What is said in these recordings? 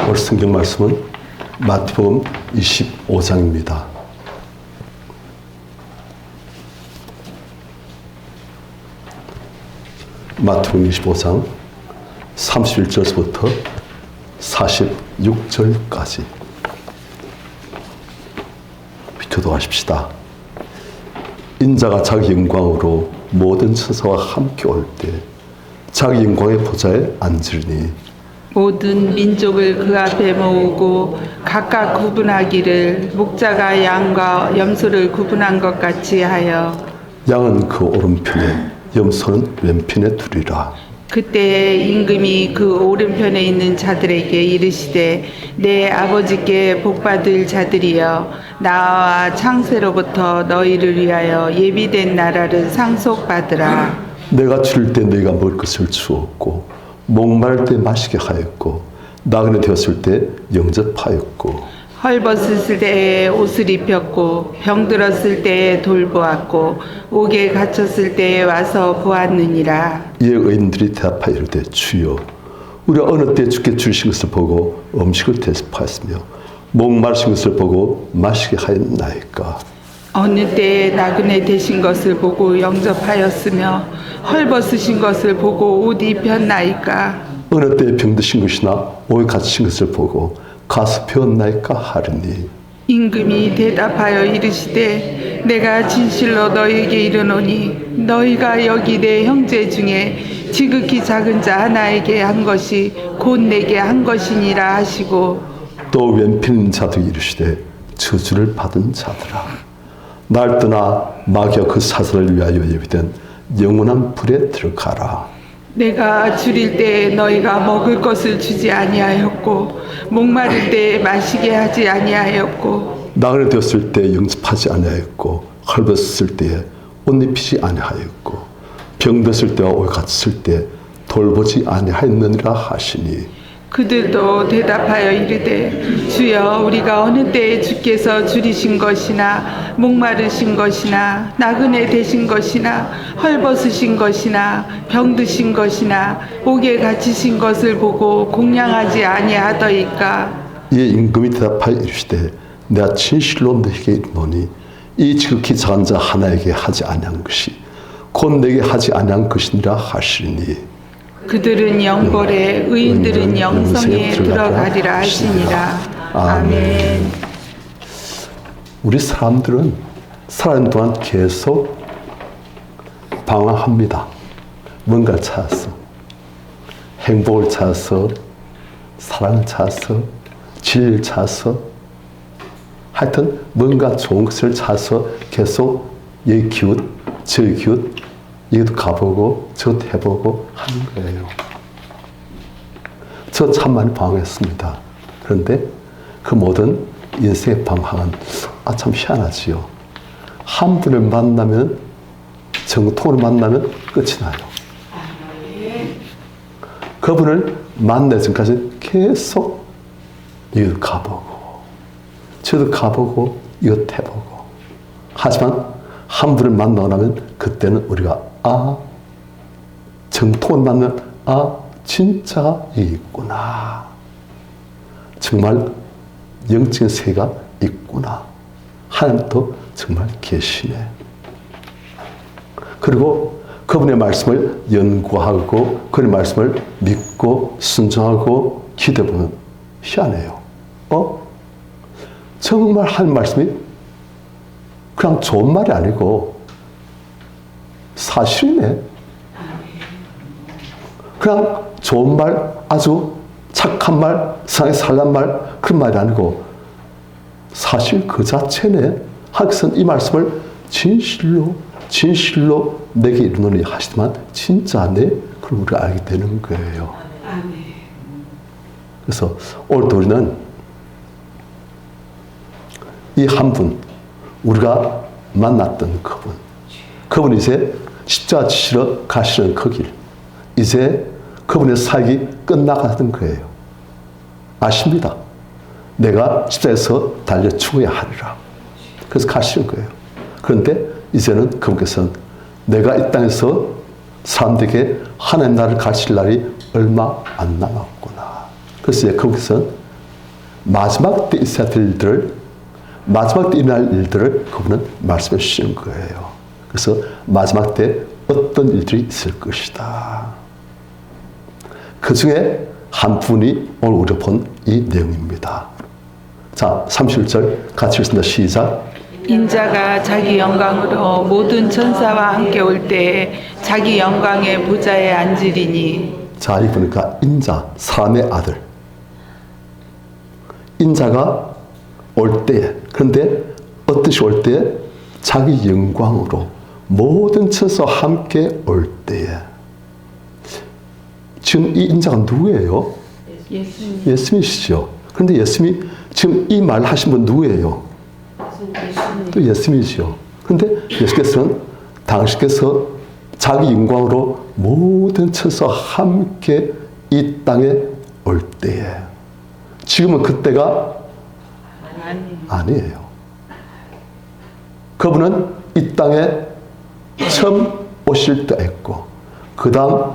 오늘 성경 말씀은 마태복음 25장입니다. 마태복음 25장 31절부터 46절까지 기도하십시다. 인자가 자기 영광으로 모든 천사와 함께 올 때 자기 영광의 보좌에 앉으리니 모든 민족을 그 앞에 모으고 각각 구분하기를 목자가 양과 염소를 구분한 것 같이 하여 양은 그 오른편에 염소는 왼편에 두리라. 그때 임금이 그 오른편에 있는 자들에게 이르시되 내 아버지께 복받을 자들이여 나와 창세로부터 너희를 위하여 예비된 나라를 상속받으라. 내가 줄일 때 너희가 먹을 것을 주었고 목마를 때 마시게 하였고 나그네 되었을 때 영접하였고 헐벗었을 때에 옷을 입혔고 병들었을 때에 돌보았고 옥에 갇혔을 때에 와서 보았느니라. 이에 의인들이 대답하여 이르되 주여 우리가 어느 때 주께 주신 것을 보고 음식을 대접하였으며 목마르신 것을 보고 마시게 하였나이까. 어느 때에 나그네 되신 것을 보고 영접하였으며 헐벗으신 것을 보고 옷 입혔나이까. 어느 때에 병드신 것이나 옥에 갇히신 것을 보고 가서 배웠나이까 하리니 임금이 대답하여 이르시되 내가 진실로 너희에게 이르노니 너희가 여기 내 형제 중에 지극히 작은 자 하나에게 한 것이 곧 내게 한 것이니라 하시고 또 왼편인 자도 이르시되 저주를 받은 자들아 날 떠나 마귀와 그 사슬을 위하여 예비된 영원한 불에 들어가라. 내가 줄일 때 너희가 먹을 것을 주지 아니하였고 목마를 때 마시게 하지 아니하였고 나그네 되었을 때 영접하지 아니하였고 헐벗었을 때에 옷 입히지 아니하였고 병들었을 때와 옥에 갇혔을 때 돌보지 아니하였느니라 하시니 그들도 대답하여 이르되 주여 우리가 어느 때에 주께서 줄이신 것이나 목마르신 것이나 나그네 되신 것이나 헐벗으신 것이나 병드신 것이나 옥에 갇히신 것을 보고 공양하지 아니하더이까. 이에 임금이 대답하여 이르시되 내가 진실로 너에게 이르노니 이 지극히 작은 자 하나에게 하지 아니한 것이 곧 내게 하지 아니한 것이니라 하시니 그들은 영벌에 의인들은 영성에 들어가리라 하시니라. 아멘. 우리 사람들은 살아있는 동안 계속 방황합니다. 뭔가를 찾아서 행복을 찾아서 사랑을 찾아서 진리를 찾아서 하여튼 뭔가 좋은 것을 찾아서 계속 여기 기웃 저기 기웃 여기도 가보고 저것도 해보고 하는 거예요. 저 참 많이 방황했습니다. 그런데 그 모든 인생의 방황은 참 희한하지요. 한 분을 만나면 정통을 만나면 끝이 나요. 그분을 만나기 전까지 계속 여기도 가보고 저도 가보고 이것도 해보고 하지만 한 분을 만나고 나면 그때는 우리가 정통을 만나면 진짜 이게 있구나. 정말 영적인 세계가 있구나. 하나님도 정말 계시네. 그리고 그분의 말씀을 연구하고 그분의 말씀을 믿고 순종하고 기대보면 희한해요. 정말 하나님 말씀이 그냥 좋은 말이 아니고 사실이네. 그냥 좋은 말, 아주 착한 말, 세상에 살란 말, 그런 말이 아니고 사실 그 자체네. 하나님께서는 이 말씀을 진실로 내게 이르노니 하시지만 진짜네. 그걸 우리가 알게 되는 거예요. 그래서 오늘도 우리는 이 한 분, 우리가 만났던 그분 이제 십자가 지시러 가시는 그 길, 이제 그분의 사역이 끝나가는 거예요. 아십니다. 내가 십자가에서 달려 죽어야 하리라. 그래서 가시는 거예요. 그런데 이제는 그분께서는 내가 이 땅에서 사람들에게 하나님 나라를 가르칠 날이 얼마 안 남았구나. 그래서 이제 그분께서는 마지막 때 있어야 될 일들을, 마지막 때 일어날 일들을 그분은 말씀해 주시는 거예요. 그래서 마지막 때 어떤 일들이 있을 것이다. 그 중에 한 분이 오늘 우리가 본 이 내용입니다. 자, 31절 같이 읽습니다. 시작. 인자가 자기 영광으로 모든 천사와 함께 올 때에 자기 영광의 보좌에 앉으리니. 자, 이 보니까 인자, 사람의 아들. 인자가 올 때에, 그런데 어떻게 올 때에? 자기 영광으로 모든 천사와 함께 올 때에. 지금 이 인자가 누구예요? 예수님. 예수님이시죠. 그런데 예수님이 지금 이 말 하신 분 누구예요? 또 예수님이죠. 그런데 예수께서는 당신께서 자기 영광으로 모든 천사와 함께 이 땅에 올 때에, 지금은 그때가 아니에요. 그분은 이 땅에 처음 오실 때 있고, 그 다음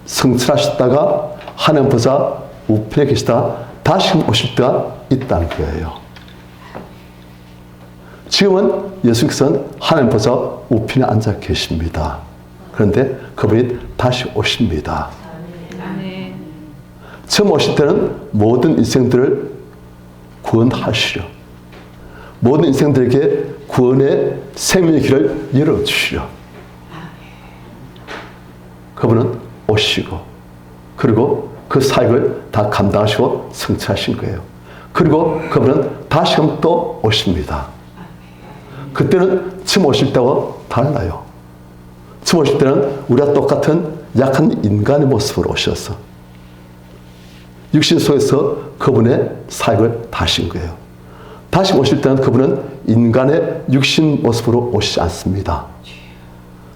성천하셨다가 하나님 보좌 우편에 계시다 다시 오실 때가 있다는 거예요. 지금은 예수께서는 하나님 보좌 우편에 앉아 계십니다. 그런데 그분이 다시 오십니다. 처음 오실 때는 모든 인생들을 구원하시려, 모든 인생들에게 구원의 생명의 길을 열어주시려 그분은 오시고, 그리고 그 사역을 다 감당하시고 성취하신 거예요. 그리고 그분은 다시금 또 오십니다. 그때는 처음 오실 때와 달라요. 처음 오실 때는 우리와 똑같은 약한 인간의 모습으로 오셔서 육신 속에서 그분의 사역을 다 하신 거예요. 다시 오실 때는 그분은 인간의 육신 모습으로 오시지 않습니다.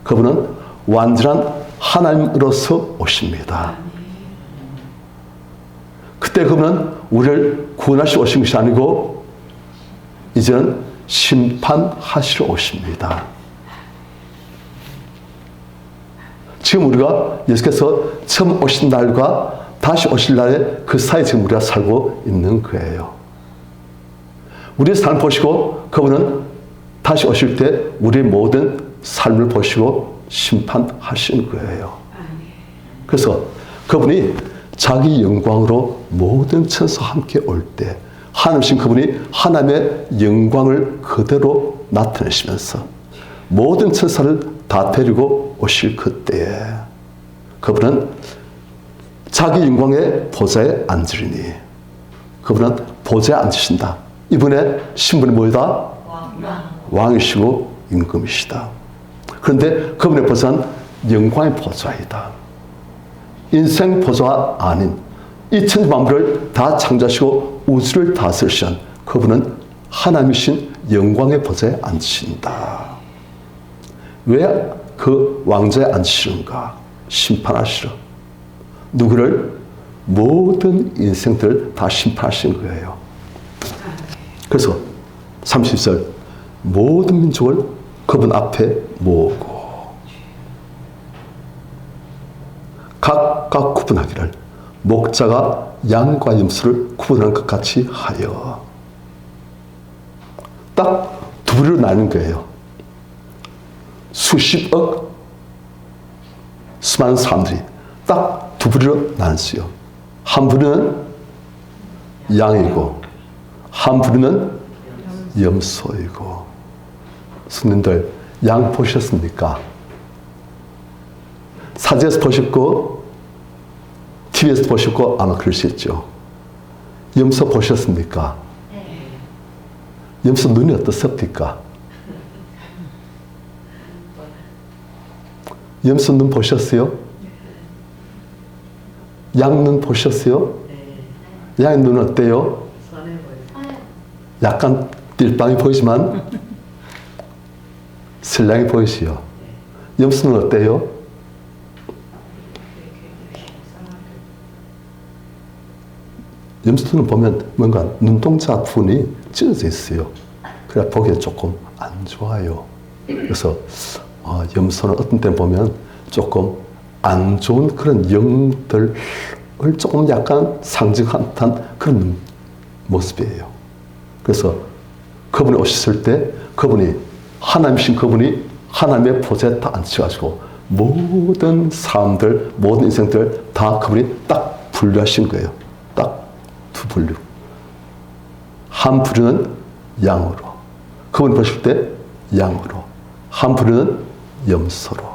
그분은 완전한 하나님으로서 오십니다. 그때 그분은 우리를 구원하시러 오신 것이 아니고 이제는 심판하시러 오십니다. 지금 우리가 예수께서 처음 오신 날과 다시 오실 날에 그 사이에 지금 우리가 살고 있는 거예요. 우리의 삶을 보시고 그분은 다시 오실 때 우리의 모든 삶을 보시고 심판하시는 거예요. 그래서 그분이 자기 영광으로 모든 천사와 함께 올 때, 하나님이신 그분이 하나님의 영광을 그대로 나타내시면서 모든 천사를 다 데리고 오실 그때에 그분은 자기 영광의 보좌에 앉으리니, 그분은 보좌에 앉으신다. 이분의 신분이 뭐이다? 왕이시고 임금이시다. 그런데 그분의 보좌는 영광의 보좌이다. 인생 보좌가 아닌 이 천지 만물을 다 창조하시고 우주를 다스리신 그분은 하나님이신 영광의 보좌에 앉으신다. 왜 그 왕좌에 앉으시는가? 심판하시러. 누구를? 모든 인생들을 다 심판하시는 거예요. 그래서 30절 모든 민족을 그분 앞에 모으고 각각 구분하기를 목자가 양과 염소를 구분하는 것 같이 하여. 딱 두 부류로 나눈 거예요. 수십억 수많은 사람들이 딱 두 부류로 나눴어요. 한 부류는 양이고 한 부류는 염소이고. 손님들, 양 보셨습니까? 사진에서 보셨고 TV에서 보셨고 아마 그러시겠죠. 염소 보셨습니까? 염소 눈이 어떻습니까? 염소 눈 보셨어요? 양 눈 보셨어요? 양의 눈은 어때요? 약간 띨빵이 보이지만 선량이 보이시요. 염소는 어때요? 염소는 보면 뭔가 눈동자 부분이 찢어져 있어요. 그래 보기에 조금 안 좋아요. 그래서 염소는 어떤 때 보면 조금 안 좋은 그런 영들을 조금 약간 상징한 듯한 그런 모습이에요. 그래서 그분이 오셨을 때 그분이 하나님이신 그분이 하나님의 보좌에 딱 앉혀가지고 모든 사람들, 모든 인생들 다 그분이 딱 분류하신 거예요. 딱 두 분류. 한 부류는 양으로. 그분이 보실 때 양으로. 한 부류는 염소로.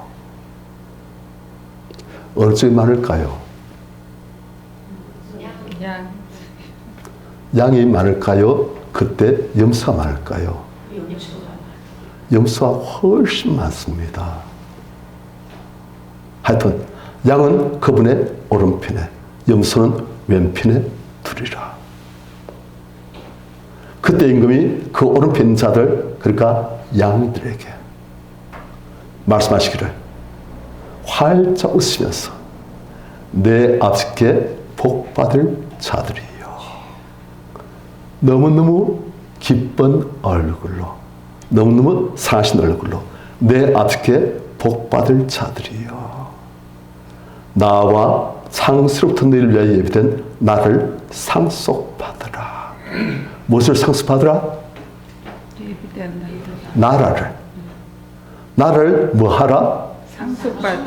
어느 쪽이 많을까요? 양. 양이 많을까요? 그때 염소가 많을까요? 염소가 훨씬 많습니다. 하여튼 양은 그분의 오른편에, 염소는 왼편에 두리라. 그때 임금이 그 오른편 자들, 그러니까 양들에게 말씀하시기를 활짝 웃으면서 내 아버지께 복받을 자들이요. 너무너무 기쁜 얼굴로, 너무너무 상하신 얼굴로 내 아버지께 복받을 자들이요. 나와 창세로부터 너희를 위하여 예비된 나를 상속받으라. 무엇을 상속받으라? 나를 뭐 하라?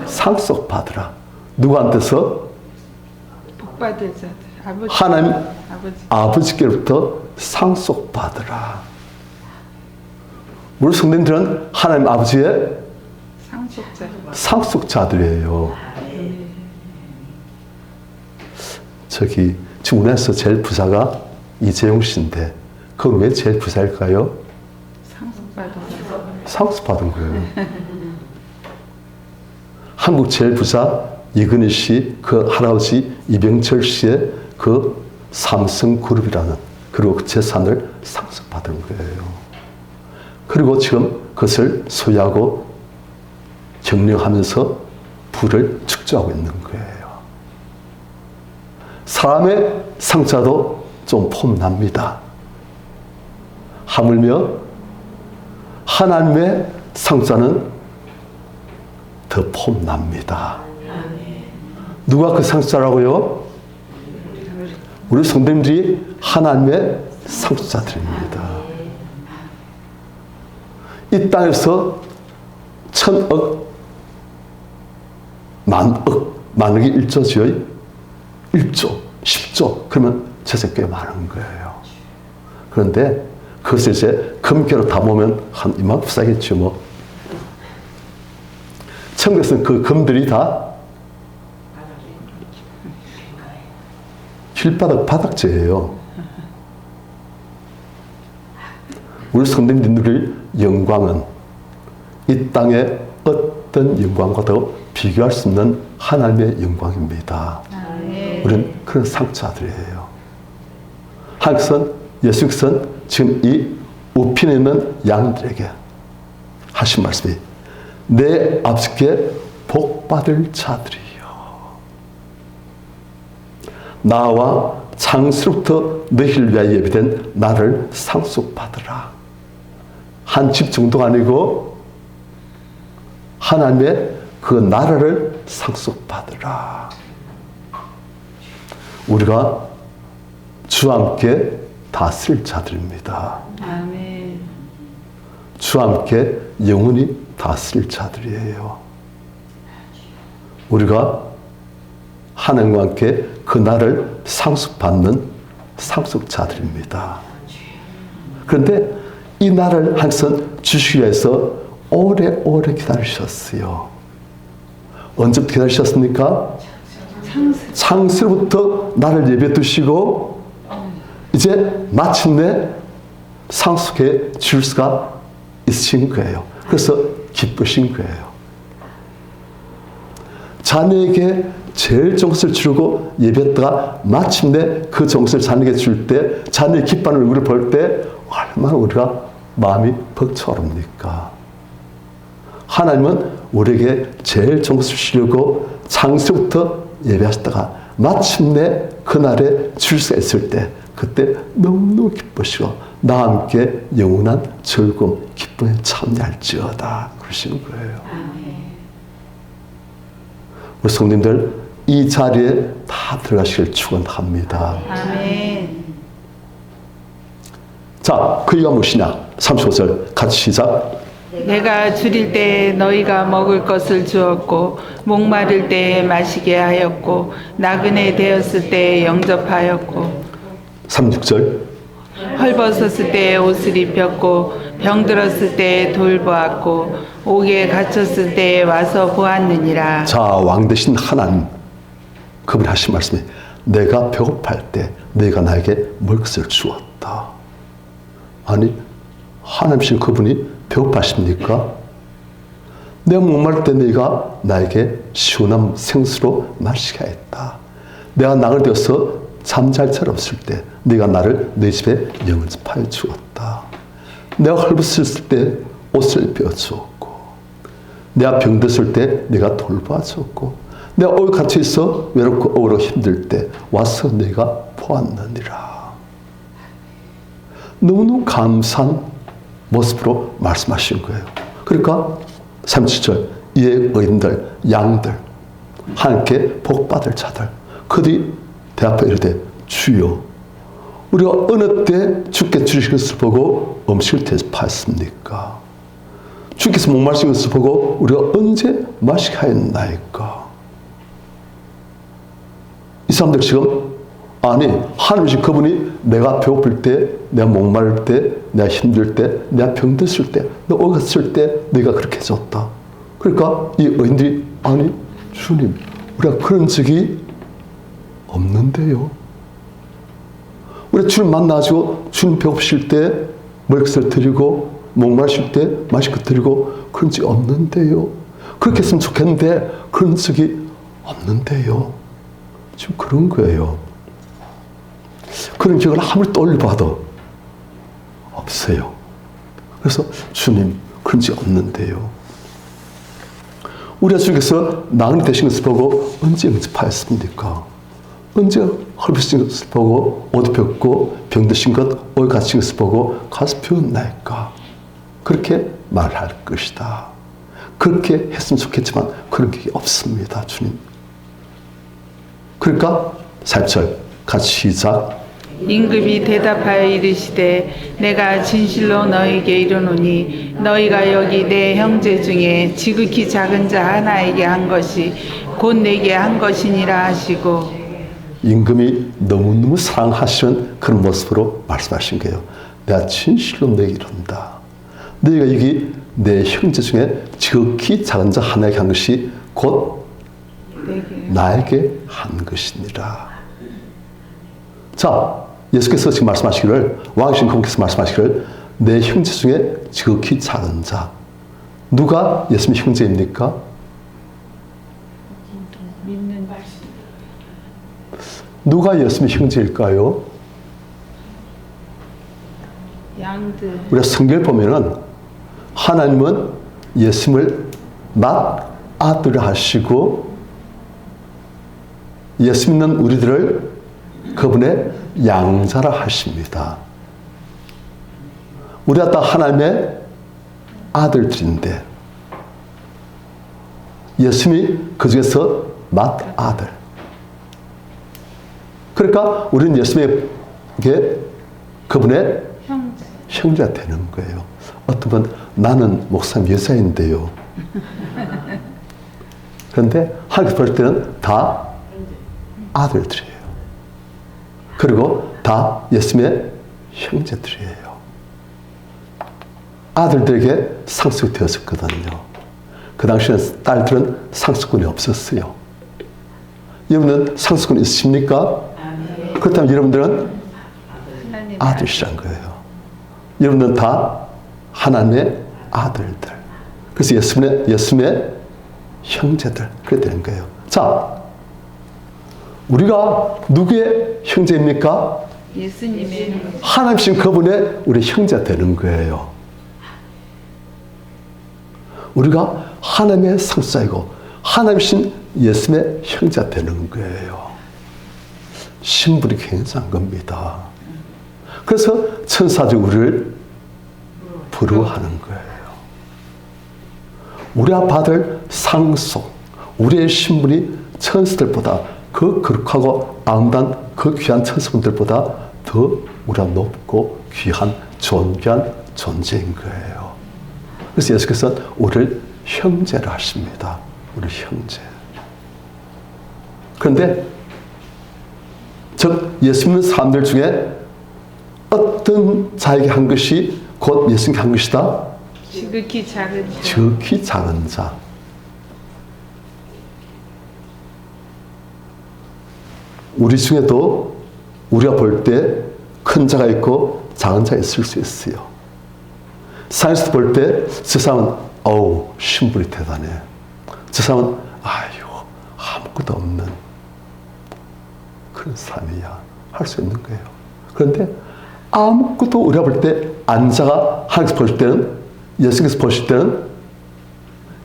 상속받으라. 누구한테서? 복받을 자들. 하나님 아버지께로부터 상속받으라. 우리 성도님들은 하나님 아버지의 상속자들이에요. 저기 지금 우리나라에서 제일 부자가 이재용 씨인데 그건 왜 제일 부자일까요? 상속받은 거예요. 한국 제일 부자 이근희 씨, 그 할아버지 이병철 씨의 그 삼성그룹이라는 그리고 그 재산을 상속받은 거예요. 그리고 지금 그것을 소유하고 경영하면서 부를 축적하고 있는 거예요. 사람의 상자도 좀 폼납니다. 하물며 하나님의 상자는 더 폼납니다. 누가 그 상자라고요? 우리 성도님들이 하나님의 상자들입니다. 이 땅에서 1000억, 만억이 1조지요. 1조, 10조, 그러면 재산 꽤 많은 거예요. 그런데 그것을 이제 금괴로 담으면 한 이만큼 싸겠죠, 뭐. 천국에서는 그 금들이 다 길바닥 바닥재예요. 우리 성도님들의 영광은 이 땅의 어떤 영광과도 비교할 수 없는 하나님의 영광입니다. 우리는 그런 상자들이에요. 하나님께서는 예수께서는 지금 이 우편에 있는 양들에게 하신 말씀이 내 아버지께 복받을 자들이요. 나와 창세로부터 너희를 위하여 예비된 나를 상속받으라. 한 집 정도가 아니고 하나님의 그 나라를 상속받으라. 우리가 주와 함께 다스릴 자들입니다. 아멘. 주와 함께 영원히 다스릴 자들이에요. 우리가 하나님과 함께 그 나를 상속받는 상속자들입니다. 그런데 이 나를 항상 주시기 위해서 오래오래 기다리셨어요. 언제부터 기다리셨습니까? 창세로부터 나를 예비해 두시고 이제 마침내 상속해 줄 수가 있으신 거예요. 그래서 기쁘신 거예요. 자녀에게 제일 좋은 것을 주려고 예배했다가 마침내 그 좋은 것을 자녀에게 줄 때 자녀의 기뻐하는 얼굴을 볼 때 얼마나 우리가 마음이 벅차오릅니까? 하나님은 우리에게 제일 좋은 것을 주려고 창세부터 예배하셨다가 마침내 그날에 줄 수가 있을 때 그때 너무너무 기쁘시고 나와 함께 영원한 즐거움, 기쁨에 참여할지어다 그러시는 거예요. 우리 성도님들 이 자리에 다 들어가시길 축원합니다. 아멘. 자, 그 이유가 무엇이냐? 35절 같이 시작. 내가 줄일 때 너희가 먹을 것을 주었고 목마를 때 마시게 하였고 나그네 되었을 때 영접하였고 36절. 헐벗었을 때 옷을 입혔고 병들었을 때 돌보았고 옥에 갇혔을 때 와서 보았느니라. 자, 왕 대신 하나님, 그분이 하신 말씀이 내가 배고플 때 내가 나에게 먹을 것을 주었다. 아니, 하나님이신 그분이 배고파십니까? 내가 목마를 때 내가 나에게 시원한 생수로 마시게 했다. 내가 나그네 되어서 잠잘 잘 없을 때 네가 나를 내 집에 영접하여 주었다. 내가 헐벗었을 때 옷을 입혀주었고 내가 병들었을 때 내가 돌봐주었고 내가 옥에 갇혀 있어 외롭고 억울하고 힘들 때 와서 내가 보았느니라. 너무너무 감사한 모습으로 말씀하신 거예요. 그러니까 37절 이에 의인들 양들 하나님께 복받을 자들 그들이 대앞에 이르되 주여 우리가 어느 때 주께 주신 것을 보고 음식을 대접하였습니까? 주께서 목마르신 것을 보고 우리가 언제 마시게 하였나이까? 이 사람들 지금 아니 하나님이신 그분이 내가 배고플 때 내가 목마를 때 내가 힘들 때 내가 병들었을 때 내가 어겼을 때 내가 그렇게 해줬다. 그러니까 이 의인들이 아니 주님 우리가 그런 적이 없는데요. 우리 주님 만나가지고 주님 배고프실 때 먹을 것을 드리고 목마르실 때 마실 것 드리고 그런 적이 없는데요. 그렇게 했으면 좋겠는데 그런 적이 없는데요. 지금 그런 거예요. 그런 기억을 아무리 떠올려봐도 없어요. 그래서 주님 그런 적이 없는데요. 우리 주께서 나그네 되신 것을 보고 언제 영접하였습니까? 언제 헐벗으신 것을 보고 옷 입혔고 병드신 것, 옥에 갇힌 것을 보고 가서 배웠나이까? 그렇게 말할 것이다. 그렇게 했으면 좋겠지만 그런 게 없습니다. 주님. 그러니까 4절 같이 시작. 임금이 대답하여 이르시되 내가 진실로 너희에게 이르노니 너희가 여기 내 형제 중에 지극히 작은 자 하나에게 한 것이 곧 내게 한 것이니라 하시고 임금이 너무너무 사랑하시는 그런 모습으로 말씀하신 거예요. 내가 진실로 너희에게 이른다. 너희가 여기 내 형제 중에 지극히 작은 자 하나에게 한 것이 곧 나에게 한 것이니라. 자, 예수께서 지금 말씀하시기를 왕이신 그분께서 말씀하시기를 내 형제 중에 지극히 작은 자. 누가 예수님 형제입니까? 누가 예수님 형제일까요? 양들. 우리가 성경을 보면은 하나님은 예수님을 맏아들을 하시고 예수 믿는 우리들을 그분의 양자라 하십니다. 우리가 다 하나님의 아들들인데 예수님이 그 중에서 맏아들. 그러니까 우리는 예수님에게 그분의 형제가 되는 거예요. 어떤 분 나는 목사님 여자인데요. 그런데 하나님께서 볼 때는 다 아들들이에요. 그리고 다 예수님의 형제들이에요. 아들들에게 상속이 되었었거든요. 그 당시에는 딸들은 상속권이 없었어요. 여러분은 상속권 있으십니까? 그렇다면 여러분들은 아들이란 거예요. 여러분들은 다 하나님의 아들들. 그래서 예수님의 형제들. 그렇게 되는 거예요. 자, 우리가 누구의 형제입니까? 예수님의 하나님이신 그분의 우리 형제가 되는 거예요. 우리가 하나님의 상속자이고 하나님이신 예수님의 형제가 되는 거예요. 신분이 굉장한 겁니다. 그래서 천사들이 우리를 부러워하는 거예요. 우리가 받을 상속, 우리의 신분이 천사들보다 그 거룩하고 아름다운 그 귀한 천사분들보다 더 우리가 높고 귀한 존귀한 존재인 거예요. 그래서 예수께서는 우리를 형제로 하십니다. 우리 형제. 그런데 즉 예수 믿는 사람들 중에 어떤 자에게 한 것이 곧 예수님께 한 것이다? 지극히 작은 자. 지극히 작은 자. 우리 중에도 우리가 볼 때 큰 자가 있고 작은 자가 있을 수 있어요. 사회에서 볼 때 저 사람은 어우 신분이 대단해. 저 사람은 아유 아무것도 없는 그런 사람이야 할 수 있는 거예요. 그런데 아무것도 우리가 볼 때 안자가 하나님께서 보실 때는 예수님께서 보실 때는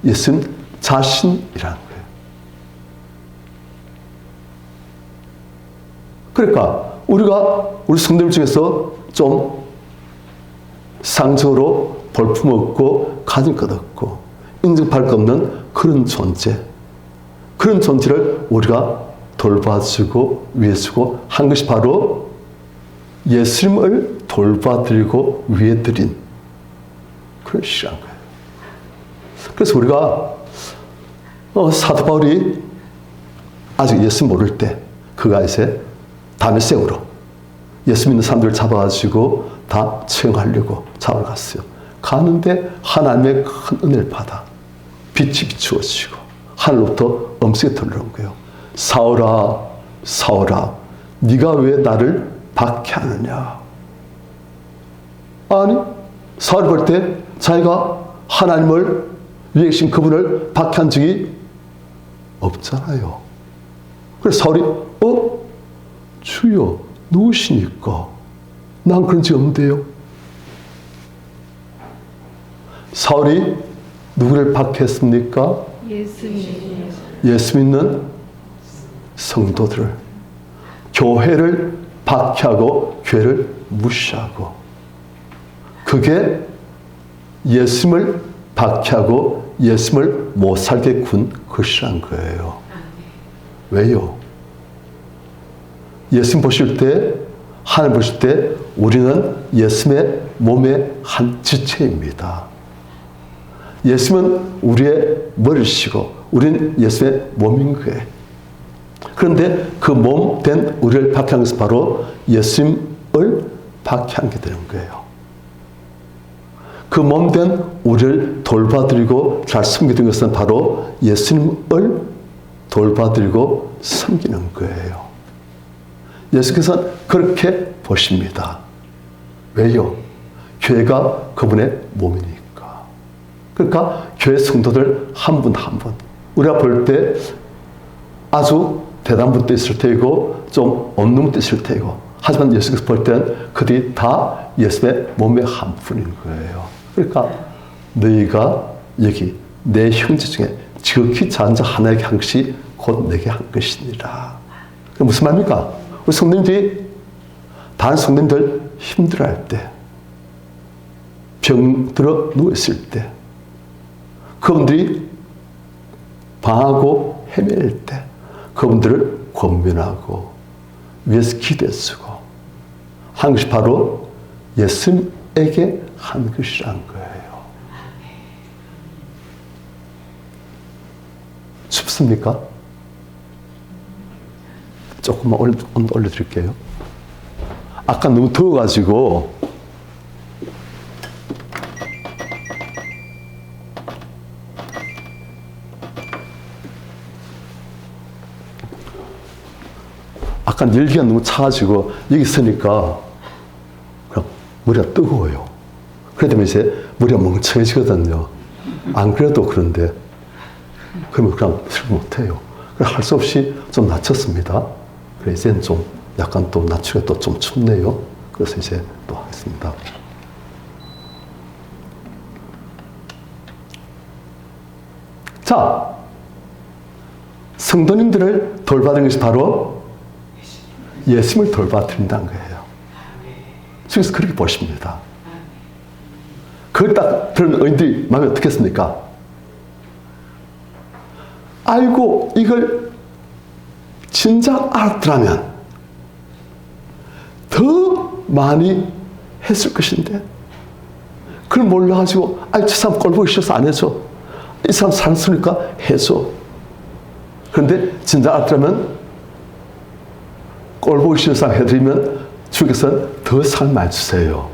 예수님 자신이라는 거예요. 그러니까 우리 성도님 중에서 좀 상적으로 볼품 없고 가진 것 없고 인정받을 것 없는 그런 존재, 그런 존재를 우리가 돌봐주고 위해주고 한 것이 바로 예수님을 돌봐드리고 위해드린 그런 시간 거예요. 그래서 우리가 사도 바울이 아직 예수 모를 때 그가 이제 다메섹으로 예수 믿는 사람들을 잡아가지고 다 처형하려고 잡으러 갔어요. 가는데 하나님의 큰 은혜를 받아 빛이 비추어지고 하늘로부터 음성이 들려온 거예요. 사울아 사울아 네가 왜 나를 박해하느냐. 아니 사울이 볼 때 자기가 하나님을 위해 계신 그분을 박해한 적이 없잖아요. 그래서 사울이 주여 누구시니까 난 그런 적 없는데요. 사울이 누구를 박해했습니까? 예수 믿는 성도들을, 교회를 박해하고 교회를 무시하고, 그게 예수님을 박해하고 예수님을 못 살게 군 것이란 거예요. 왜요? 예수님 보실 때, 하나님 보실 때 우리는 예수님의 몸의 한 지체입니다. 예수님은 우리의 머리시고 우리는 예수님의 몸인 거예요. 그런데 그 몸 된 우리를 박해한 것은 바로 예수님을 박해한 게 되는 거예요. 그 몸 된 우리를 돌봐드리고 잘 섬기는 것은 바로 예수님을 돌봐드리고 섬기는 거예요. 예수께서는 그렇게 보십니다. 왜요? 교회가 그분의 몸이니까. 그러니까 교회 성도들 한 분 한 분, 우리가 볼 때 아주 대단한 분도 있을 테고 좀 없는 분도 있을 테고, 하지만 예수께서 볼 때는 그들이 다 예수의 몸의 한 분인 거예요. 그러니까 너희가 여기 내 형제 중에 지극히 작은 자 하나에게 한 것이 곧 내게 한 것이니라. 그게 무슨 말입니까? 우리 성도님들이 다른 성도님들 힘들어할 때, 병들어 누워있을 때, 그분들이 방하고 헤맬 때 그분들을 권면하고 위해서 기도해주고 한 것이 바로 예수님에게 한 것이란 거예요. 춥습니까? 조금만 온도 올려드릴게요. 아까 너무 더워가지고 아까 열기가 너무 차가지고 여기 있으니까 그냥 머리가 뜨거워요. 그래 되면 이제 머리가 멍청해지거든요. 안 그래도 그런데 그러면 그냥 슬 못해요. 할 수 없이 좀 낮췄습니다. 그래 이제는 좀 약간 또 낮추기가 또 좀 춥네요. 그래서 이제 또 하겠습니다. 자, 성도님들을 돌봐드리는 것이 바로 예수님을 돌봐드린다는 거예요. 주께서 그렇게 보십니다. 그걸 딱 들은 의인들이 마음이 어떻겠습니까? 알고 이걸 진작 알았더라면 더 많이 했을 것인데 그걸 몰라가지고 저 사람 꼴 보기 싫어서 안 해줘. 이 사람 사랑스러우니까 해줘. 그런데 진짜 알았다면 꼴 보기 싫어서 해드리면 주께서는 더 상 많이 주세요.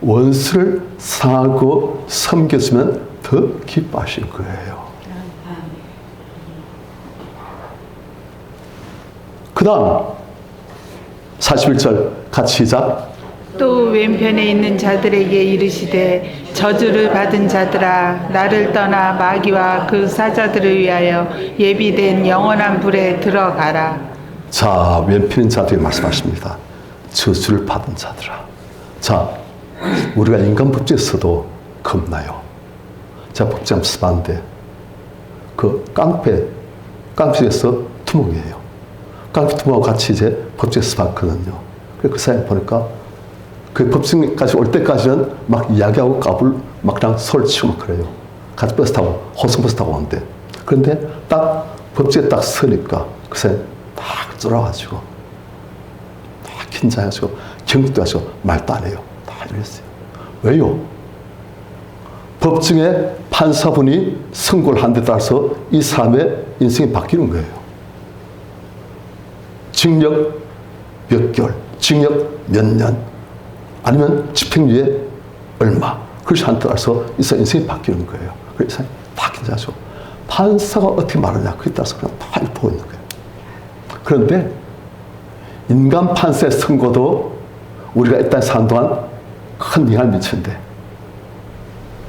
원수를 사랑하고 섬겨주면 더 기뻐하실 거예요. 그 다음 41절 같이 시작. 또 왼편에 있는 자들에게 이르시되 저주를 받은 자들아 나를 떠나 마귀와 그 사자들을 위하여 예비된 영원한 불에 들어가라. 자, 왼편인 자들에게 말씀하십니다. 저주를 받은 자들아. 자, 우리가 인간 법제에서도 겁나요. 제가 법제 한번 써봤는데 그 깡패에서 투목이에요. 깡패 투목하고 같이 이제 법제 써봤거든요. 그 사람이 보니까 그 법정까지 올 때까지는 막 이야기하고 까불 막 그냥 설치고 막 그래요. 같이 버스 타고 호승버스 타고 오는데 그런데 딱 법정에 딱 서니까 그 사람이 딱 쫄아가지고 딱 긴장해가지고 경직도 하시고 말도 안 해요. 다 이랬어요. 왜요? 법정에 판사분이 선고를 한 데 따라서 이 사람의 인생이 바뀌는 거예요. 징역 몇 개월, 징역 몇 년, 아니면 집행유예 얼마. 그것이 한 데 따라서 이 사람 인생이 바뀌는 거예요. 그래서 이 사람이 다 긴장하죠. 판사가 어떻게 말하냐, 그에 따라서 그냥 다 보고 있는 거예요. 그런데 인간 판사의 선고도 우리가 일단 사는 동안 큰 영향을 미치는데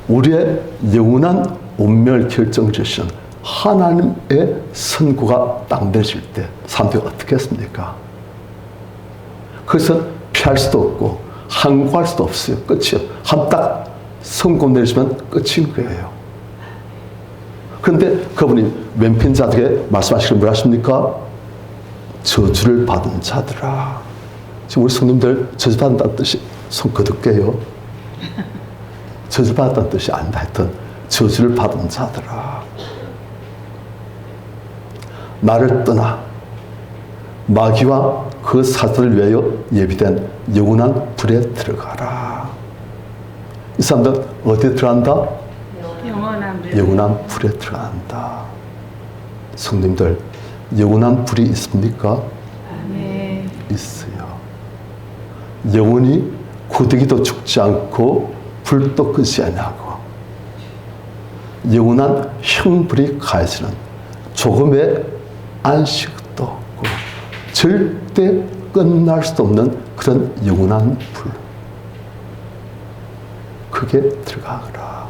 우리의 영원한 운명을 결정지으시는 하나님의 선고가 딱 내려질 때 사람들이 어떻게 했습니까? 그래서 피할 수도 없고 항구할 수도 없어요. 끝이요. 한 딱 선고 내리시면 끝인 거예요. 그런데 그분이 왼편 자들에게 말씀하시기를 뭐라 하십니까? 저주를 받은 자들아. 지금 우리 성님들 저주받는다는 뜻이 손 거둘게요. 저주받았다는 뜻이 아니다 했던 저주를 받은 자들아. 나를 떠나 마귀와 그 사자를 위하여 예비된 영원한 불에 들어가라. 이 사람들 어디에 들어간다? 영원한 불에 들어간다. 성님들 영원한 불이 있습니까? 네. 있어요. 영원히 고데기도 죽지 않고 불도 끄지 아니하고 영원한 형불이 가해지는 조금의 안식도 없고 절대 끝날 수도 없는 그런 영원한 불. 그게 들어가거라.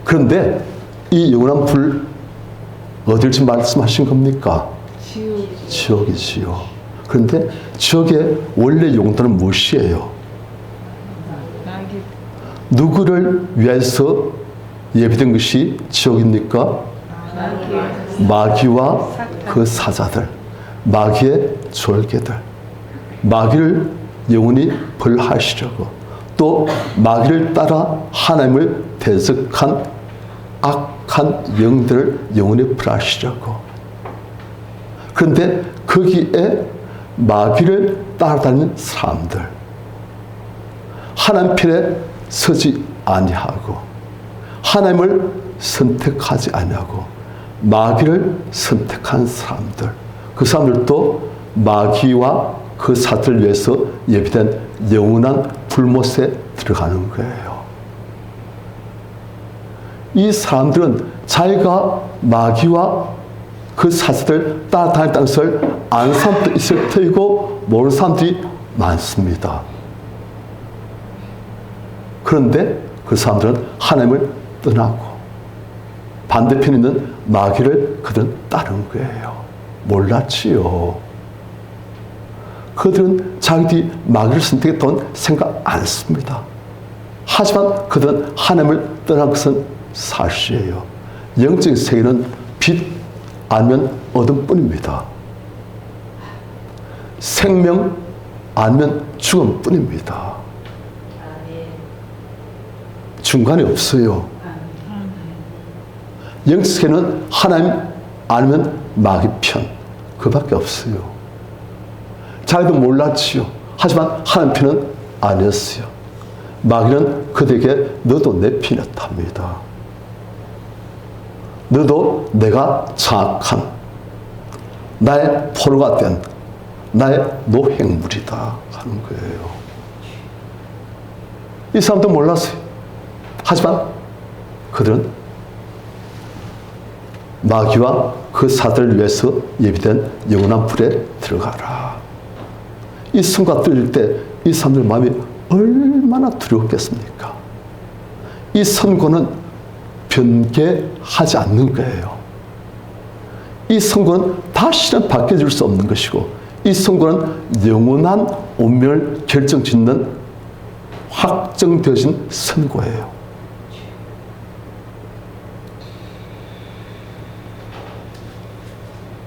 그런데 이 영원한 불 어딜 지금 말씀하신 겁니까? 지옥이지요. 그런데 지옥의 원래 용도는 무엇이에요? 누구를 위해서 예비된 것이 지옥입니까? 마귀와 그 사자들, 마귀의 졸개들, 마귀를 영원히 벌하시려고 또 마귀를 따라 하나님을 대적한 악한 영들을 영원히 벌하시려고. 그런데 거기에 마귀를 따라다니는 사람들, 하나님 편에 서지 아니하고 하나님을 선택하지 아니하고 마귀를 선택한 사람들, 그 사람들도 마귀와 그 사들을 위해서 예비된 영원한 불못에 들어가는 거예요. 이 사람들은 자기가 마귀와 그 사자들 따라다녔다는 것을 아는 사람도 있을 테이고 모르는 사람들이 많습니다. 그런데 그 사람들은 하나님을 떠나고 반대편에 있는 마귀를 그들은 따른 거예요. 몰랐지요. 그들은 자기들이 마귀를 선택했던 생각 안 했습니다. 하지만 그들은 하나님을 떠난 것은 사실이에요. 영적인 세계는 빛 아니면 어둠뿐입니다. 생명 아니면 죽음뿐입니다. 중간이 없어요. 영적 세계는 하나님 아니면 마귀 편, 그밖에 없어요. 자기도 몰랐지요. 하지만 하나님 편은 아니었어요. 마귀는 그들에게 너도 내 편이었답니다. 너도 내가 장악한 나의 포로가 된 나의 노획물이다 하는 거예요. 이 사람도 몰랐어요. 하지만 그들은 마귀와 그 사들을 위해서 예비된 영원한 불에 들어가라. 이 선과 들릴 때 이 사람들 마음이 얼마나 두렵겠습니까? 이 선고는 변개하지 않는 거예요. 이 선고는 다시는 바뀌어질 수 없는 것이고, 이 선고는 영원한 운명을 결정짓는 확정되어진 선고예요.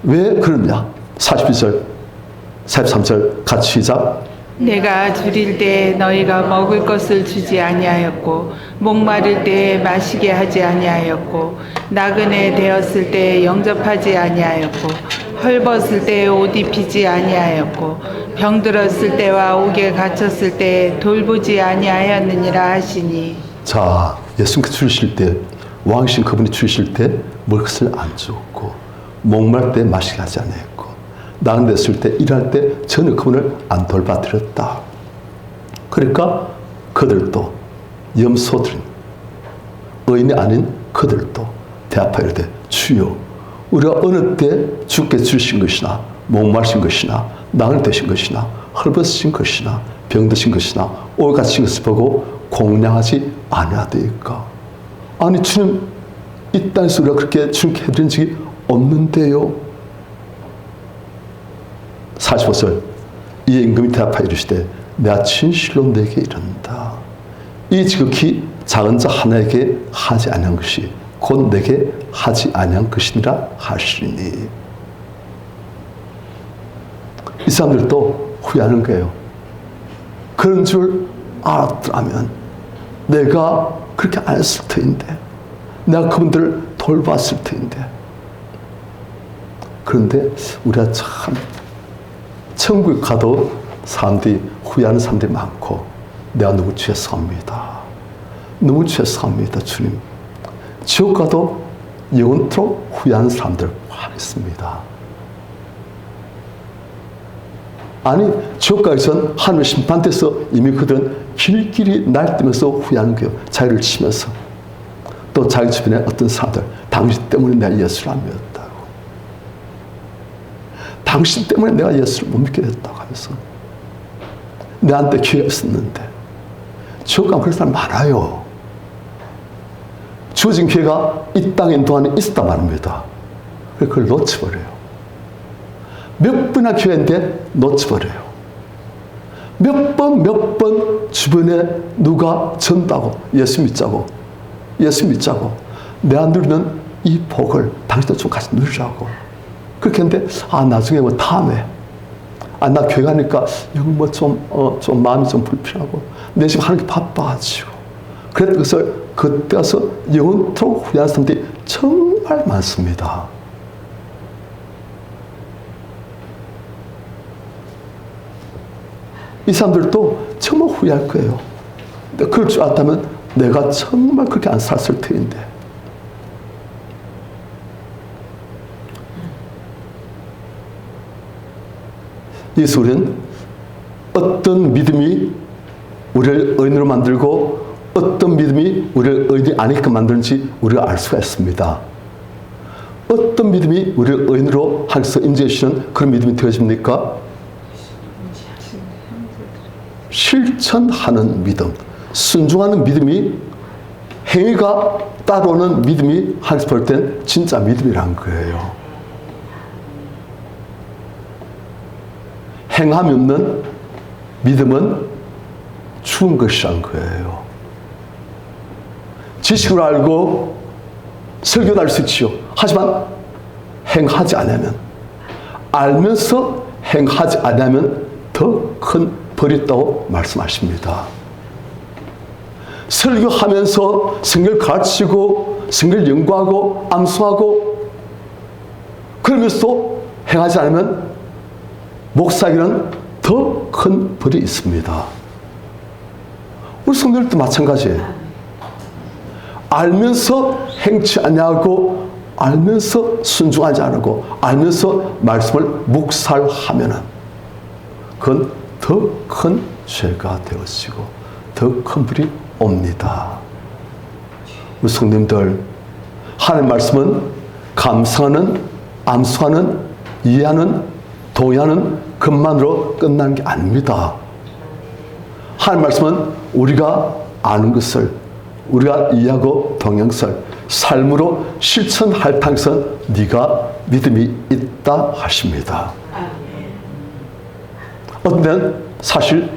왜 그러냐? 42절, 43절 같이 시작. 내가 줄일 때 너희가 먹을 것을 주지 아니하였고 목마를 때 마시게 하지 아니하였고 나그네 되었을 때 영접하지 아니하였고 헐벗을 때 옷 입히지 아니하였고 병들었을 때와 옥에 갇혔을 때 돌보지 아니하였느니라 하시니. 자, 예수님께서 주실 때, 왕이신 그분이 주실 때 먹을 것을 안 주었고, 목말 때 마시게 하지 않았고, 나그네 됐을 때, 일할 때 전혀 그분을 안 돌봐드렸다. 그러니까 그들도, 염소들은, 의인이 아닌 그들도 대합하여 이르되 주여, 우리가 어느 때 주께 주신 것이나 목마신 것이나 나그네 되신 것이나 헐벗으신 것이나 병드신 것이나 옥에 갇힌 것을 보고 공양하지 아니하되까. 아니 주님, 이 땅에서 우리가 그렇게 주님께 해드린 적이 없는데요. 45절, 이에 임금이 대답하여 이르시되 내가 진실로 내게 이른다. 이 지극히 작은 자 하나에게 하지 아니한 것이 곧 내게 하지 아니한 것이니라 하시니. 이 사람들도 후회하는 거예요. 그런 줄 알았더라면 내가 그렇게 안 했을 터인데, 내가 그분들을 돌봤을 터인데. 그런데 우리가 참 천국에 가도 사람들이 후회하는 사람들이 많고, 내가 너무 죄송합니다. 너무 죄송합니다, 주님. 지옥 가도 영원토록 후회하는 사람들 하겠습니다. 아니, 지옥 가기 전 하늘 심판대에서 이미 그들은 길길이 날뛰면서 후회하는 거예요. 자기를 치면서. 또 자기 주변에 어떤 사람들, 당신 때문에 내가 예수를 안 믿었다고, 당신 때문에 내가 예수를 못 믿게 됐다고 하면서, 내한테 기회가 있었는데. 지옥 가면 그런 사람 많아요. 주어진 기회가 이 땅에 있는 동안에 있었단 말입니다. 그걸 놓쳐버려요. 몇 번이나 기회인데 놓쳐버려요. 몇 번 주변에 누가 전다고, 예수 믿자고, 예수 믿자고, 내가 누리는 이 복을 당신도 좀 같이 누리라고. 그렇게 했는데, 아, 나중에 뭐 다음에, 아, 나 교회 가니까 여기 뭐 좀 마음이 좀 불편하고, 내 지금 하는 게 바빠가지고. 그랬던 것을 그때 가서 영원토록 후회하는 사람들이 정말 많습니다. 이 사람들도 정말 후회할 거예요. 그럴 줄 알았다면 내가 정말 그렇게 안 살았을 텐데. 예수, 우리는 어떤 믿음이 우리를 의인으로 만들고 어떤 믿음이 우리를 의인이 아니게끔 만드는지 우리가 알 수가 있습니다. 어떤 믿음이 우리를 의인으로 하나님께서 인정해 주시는 그런 믿음이 되어집니까? 실천하는 믿음, 순종하는 믿음이, 행위가 따라오는 믿음이 하나님께서 볼 땐 진짜 믿음이란 거예요. 행함이 없는 믿음은 죽은 것이란 거예요. 지식으로 알고 설교도 할 수 있지요. 하지만 행하지 않으면, 알면서 행하지 않으면 더 큰 벌이 있다고 말씀하십니다. 설교하면서 성경을 가르치고 성경을 연구하고 암송하고 그러면서도 행하지 않으면 목사에게는 더 큰 벌이 있습니다. 우리 성도들도 마찬가지예요. 알면서 행치 아니하고 알면서 순종하지 않고 알면서 말씀을 묵살하면은 그건 더 큰 죄가 되어지고 더 큰 불이 옵니다. 우리 성님들, 하나님의 말씀은 감상하는, 암송하는, 이해하는, 동의하는 것만으로 끝나는 게 아닙니다. 하나님의 말씀은 우리가 아는 것을, 우리가 이해하고 동의한 것을 삶으로 실천할 당선 네가 믿음이 있다 하십니다. 어떤 데는 사실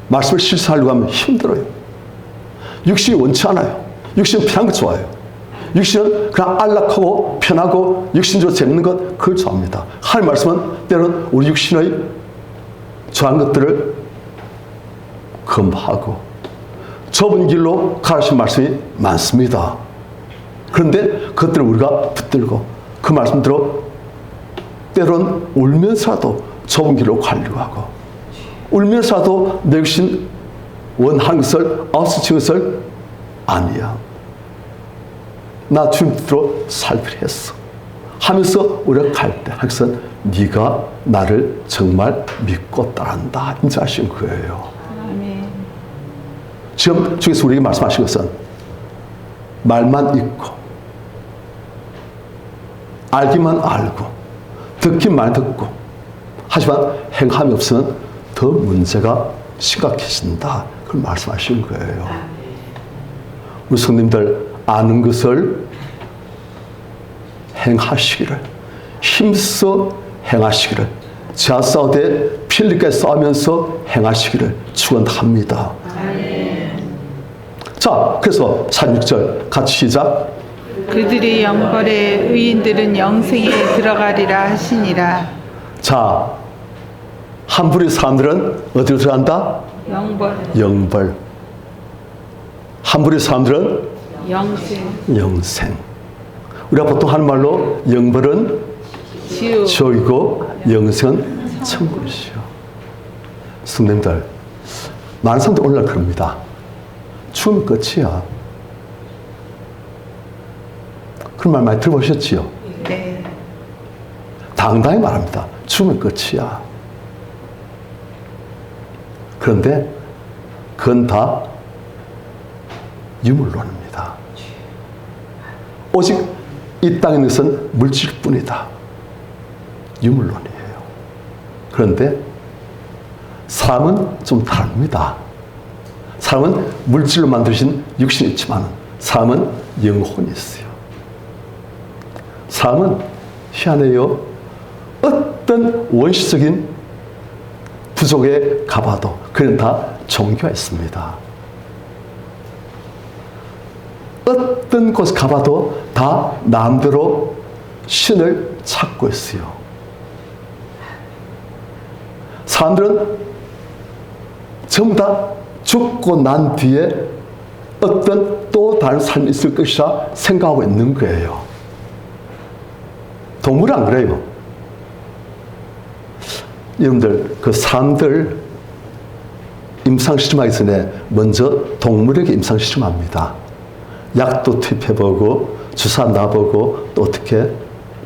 말씀을 실천하려고 하면 힘들어요. 육신이 원치 않아요. 육신은 편한 거 좋아해요. 육신은 그냥 안락하고 편하고 육신적으로 재밌는 것, 그걸 좋아합니다. 하나님 말씀은 때로는 우리 육신의 좋아하는 것들을 금하고 좁은 길로 가르친 말씀이 많습니다. 그런데 그것들을 우리가 붙들고 그 말씀대로 때로는 울면서라도 좁은 길로 가려고 하고 울면서라도 내 육신 원하는 것을 아우스친 것을 아니야. 나 주님 뜻대로 살기로 했어. 하면서 우리가 갈 때 항상 네가 나를 정말 믿고 따른다 인정하신 거예요. 아멘. 지금 주께서 우리에게 말씀하신 것은 말만 있고 알기만 알고 듣기만 듣고 하지만 행함이 없으면 더 문제가 심각해진다. 그걸 말씀하신 거예요. 우리 성님들 아는 것을 행하시기를, 힘써 행하시기를, 지하 싸우되 필리까지 싸우면서 행하시기를 축원합니다. 자, 그래서 46절 같이 시작. 그들이 영벌에 의인들은 영생에 들어가리라 하시니라. 자, 한 부류의 사람들은 어디로 들어간다? 영벌. 영벌. 한 부류의 사람들은 영생. 영생. 우리가 보통 하는 말로 영벌은 지옥. 지옥이고 영생은 천국이시요. 성도님들, 많은 사람들 오늘날 그럽니다. 죽으면 끝이야. 그런 말 많이 들어보셨지요? 네. 당당히 말합니다. 죽으면 끝이야. 그런데 그건 다 유물론입니다. 오직 이 땅에 있는 것은 물질뿐이다. 유물론이에요. 그런데 사람은 좀 다릅니다. 사람은 물질로 만드신 육신이 있지만 사람은 영혼이 있어요. 사람은 희한해요. 어떤 원시적인 부족에 가봐도 그는 다 종교가 있습니다. 어떤 곳에 가봐도 다 마음대로 신을 찾고 있어요. 사람들은 전부 다 죽고 난 뒤에 어떤 또 다른 삶이 있을 것이라 생각하고 있는 거예요. 동물은 안 그래요. 여러분들, 그 사람들 임상실험하기 전에 먼저 동물에게 임상실험합니다. 약도 투입해보고, 주사 놔보고, 또 어떻게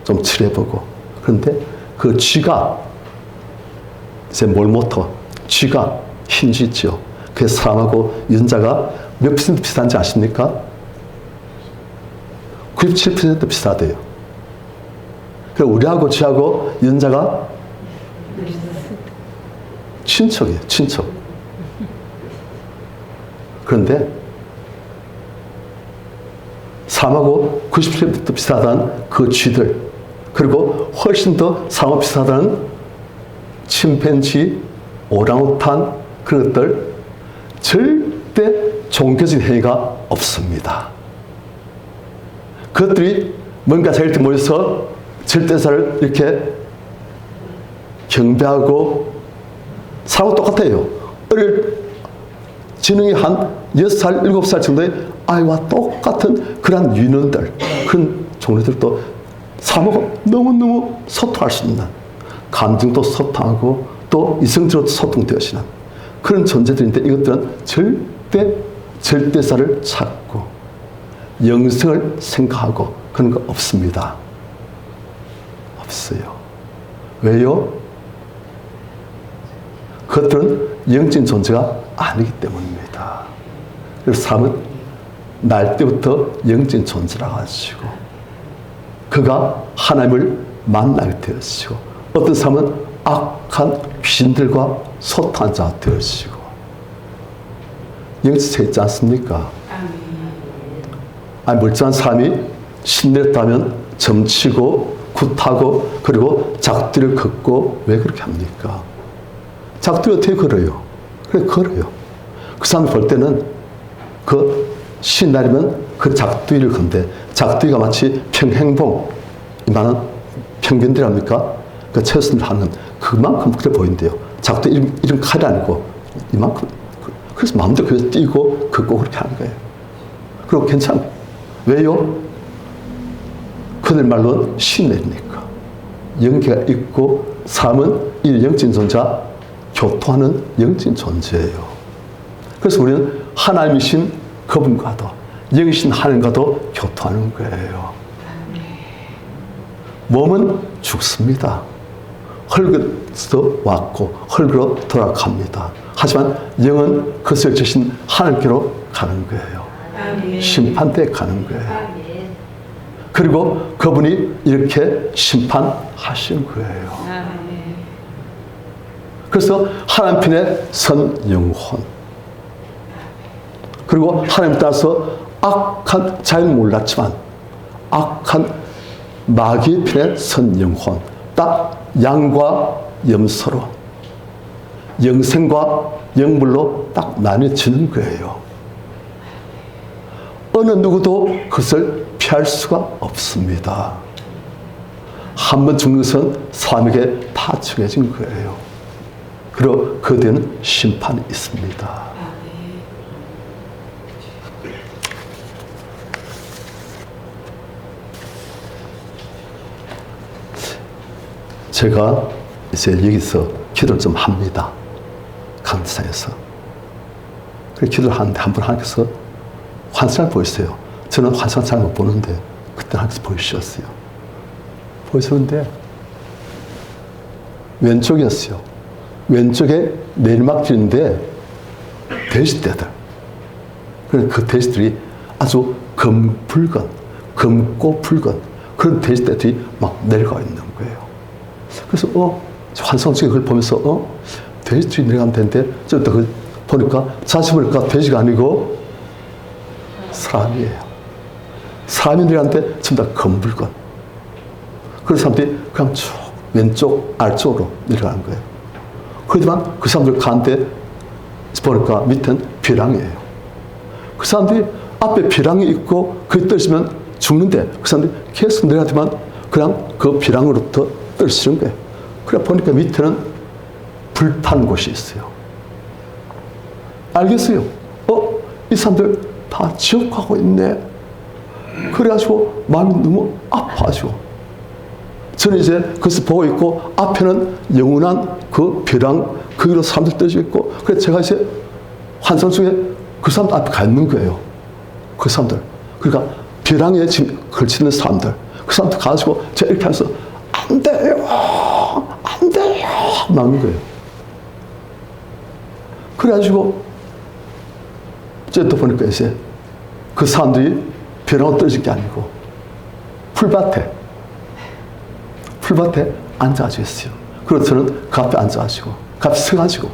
좀 치료해보고. 그런데 그 쥐가, 이제 뭘 못하, 쥐가 흰 쥐 있죠. 그 사람하고 유전자가 몇 % 비슷한지 아십니까? 97% 비슷하대요. 그 우리하고 쥐하고 유전자가 친척이에요, 친척. 그런데 사람하고 90% 비슷하다는 그 쥐들, 그리고 훨씬 더 사람하고 비슷하다는 침팬지, 오랑우탄, 그런 것들 절대 종교적인 행위가 없습니다. 그것들이 뭔가 자기들 모여서 절대사를 이렇게 경배하고 사람하고 똑같아요. 지능이 한 6살, 7살 정도의 아이와 똑같은 그런 유년들, 그런 종류들도 사람하고 너무너무 소통할 수 있는, 감정도 소통하고 또 이성적으로 소통되어지는 그런 존재들인데 이것들은 절대사를 찾고 영생을 생각하고 그런 거 없습니다. 없어요. 왜요? 그것들은 영적인 존재가 아니기 때문입니다. 그래서 사람은 날 때부터 영적인 존재라 가지고 그가 하나님을 만나게 되어지고 어떤 사람은 악한 귀신들과 소통한 자가 되어지고 영적이 있지 않습니까? 아니 멀쩡한 사람이 신냈다면 점치고 굿하고 그리고 작두를 걷고 왜 그렇게 합니까? 작두를 어떻게 걸어요? 그래 걸어요. 그 사람 볼 때는 그 신날이면 그 작두이를 건데 작두이가 마치 평행봉 이만한 평균들합니까? 그 최선을 하는 그만큼 그래 보인대요. 작두 이런 칼이 아니고 이만큼. 그래서 마음대로 그래서 뛰고 걷고 그렇게 하는 거예요. 그리고 괜찮아요. 왜요? 그들 말로는 신내니까. 영계가 있고 사람은 이 영적인 존재와 교통하는 영적인 존재예요. 그래서 우리는 하나님이신 그분과도 영이신 하나님과도 교통하는 거예요. 몸은 죽습니다. 흙에서 왔고 흙으로 돌아갑니다. 하지만 영은 그것을 주신 하나님께로 가는 거예요. 심판대에 가는 거예요. 그리고 그분이 이렇게 심판하시는 거예요. 그래서 하나님 편에 선 영혼 그리고 하나님 따라서 악한 자유는 몰랐지만 악한 마귀의 편에 선 영혼 딱 양과 염소로 영생과 영물로 딱 나뉘어지는 거예요. 어느 누구도 그것을 피할 수가 없습니다. 한 번 죽는 것은 사람에게 다 정해진 거예요. 그리고 그 뒤에는 심판이 있습니다. 제가 이제 여기서 기도를 좀 합니다. 강사에서. 그래 기도를 하는데 한 분 하나님께서 환상을 보였어요. 저는 환상 잘 못 보는데 그때 하나님께서 보여주셨어요. 보여주는데 왼쪽이었어요. 왼쪽에 내리막길인데 돼지떼들. 그 돼지들이 아주 검붉은, 검고 붉은 그런 돼지떼들이 막 내려가 있는 거예요. 그래서 환상 중에 그걸 보면서 돼지들이 내려가면 되는데 좀 더 보니까 자세히 보니까 돼지가 아니고 사람이에요. 사람이 내려가는데 전부 다 검붉은. 그래서 사람들이 그냥 쭉 왼쪽 아래쪽으로 내려가는 거예요. 그렇지만 그 사람들 가운데 보니까 밑에는 벼랑이에요. 그 사람들이 앞에 벼랑이 있고 그게 떨어지면 죽는데 그 사람들이 계속 내려가지만 그냥 그 벼랑으로부터 떨어지는 거예요. 그래 보니까 밑에는 불타는 곳이 있어요. 알겠어요? 이 사람들 다 지옥 가고 있네. 그래가지고 마음이 너무 아파가지고 저는 이제 그것을 보고 있고 앞에는 영원한 그 벼랑 거기로 사람들 떨어져 있고 그래서 제가 이제 환상 중에 그 사람들 앞에 가 있는 거예요. 그 사람들. 그러니까 벼랑에 지금 걸치는 사람들. 그 사람들 가가지고 제가 이렇게 하면서 안 돼요. 안 돼요. 나오는 거예요. 그래가지고 이제 또 보니까 이제 그 사람들이 벼랑으로 떨어진 게 아니고 풀밭에 앉아가지고 있어요. 그래서 저는 그 앞에 앉아가지고 그 앞에 서가지고